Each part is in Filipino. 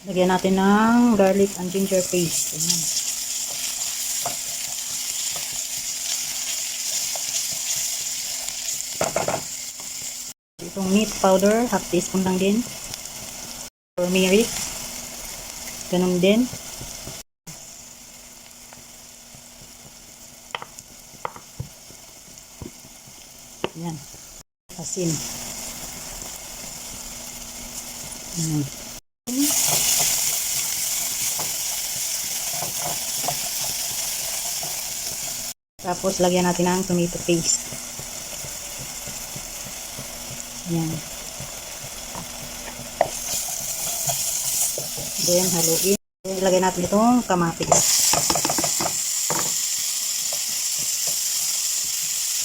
Lagyan natin ng garlic and ginger paste. Ayan. Itong meat powder, half teaspoon lang din. Turmeric, ganun din. Ayan. Asin. Ayan. Tapos, lagyan natin ng tomato paste. Ayan. Then, haluin. Then, ilagay natin itong kamatis.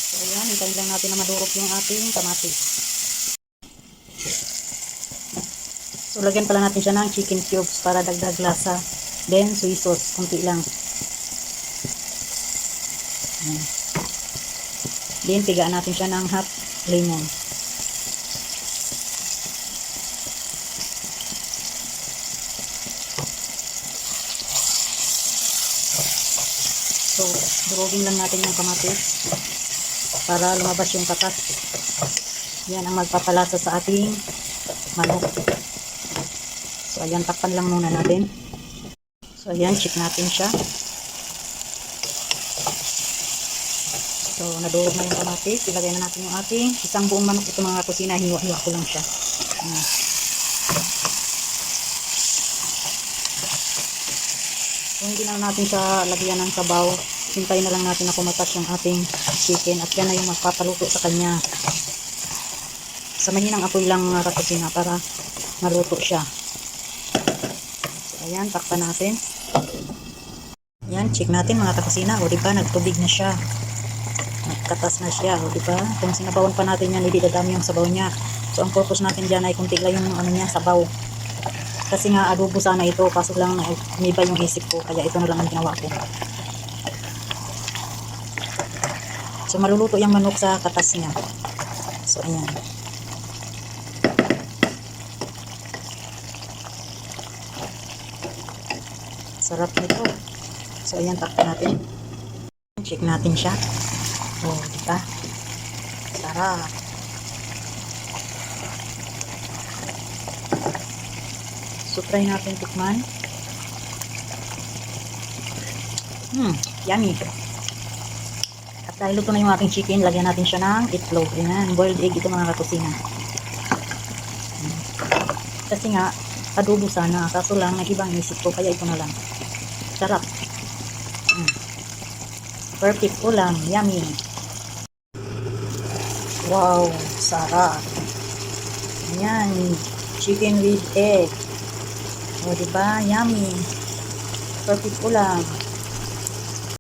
So, ayan. Hintayin lang natin na madurog yung ating kamatis. So, lagyan pala natin siya ng chicken cubes para dagdag lasa. Then, soy sauce. Kunti lang. Ayan. Then, pigaan natin siya ng half lemon. So, durugin lang natin yung kamatis para lumabas yung katas. Yan ang magpapalasa sa ating manok. So, ayan, takpan lang muna natin. So, ayan, check natin siya. So, nadurog na yung kamatis. Ilagay na natin yung ating isang buong manok. Ito mga kusina, hiwa-hiwa ko lang siya. Ayan. So, hindi na natin siya lagyan ng sabaw. Hintayin na lang natin na kumatas yung ating chicken. At yan na yung magpapaluto sa kanya. Sa mahinang apoy lang mga kakusina para maluto siya. So, ayan, takpan natin. Ayan, check natin mga kakusina. O, diba, nagtubig na siya. Nagkatas na siya. O, diba? Kung sinabawan pa natin yan, hindi dadami yung sabaw niya. So, ang purpose natin dyan ay kunti lang yung ano niya, sabaw. Kasi nga adobo sana ito, kaso lang umiba yung isip ko, kaya ito na lang ang ginawa ko. So maluluto yung manok sa katas niya. So ayan. Sarap nito. So ayan, takpan natin. Check natin siya. Oh, diba? Sarap. So, try natin tikman. Yummy. At dahil luto na yung ating chicken, lagyan natin siya ng itlog. Ayan, boiled egg ito mga kakusina. Kasi nga, adobo sana. Kaso lang, nag-ibang isip ko, kaya ito na lang. Sarap. Perfect ulam. Yummy. Wow, sarap. Ayan, chicken with egg. O, diba? Yummy. Perfect ulam.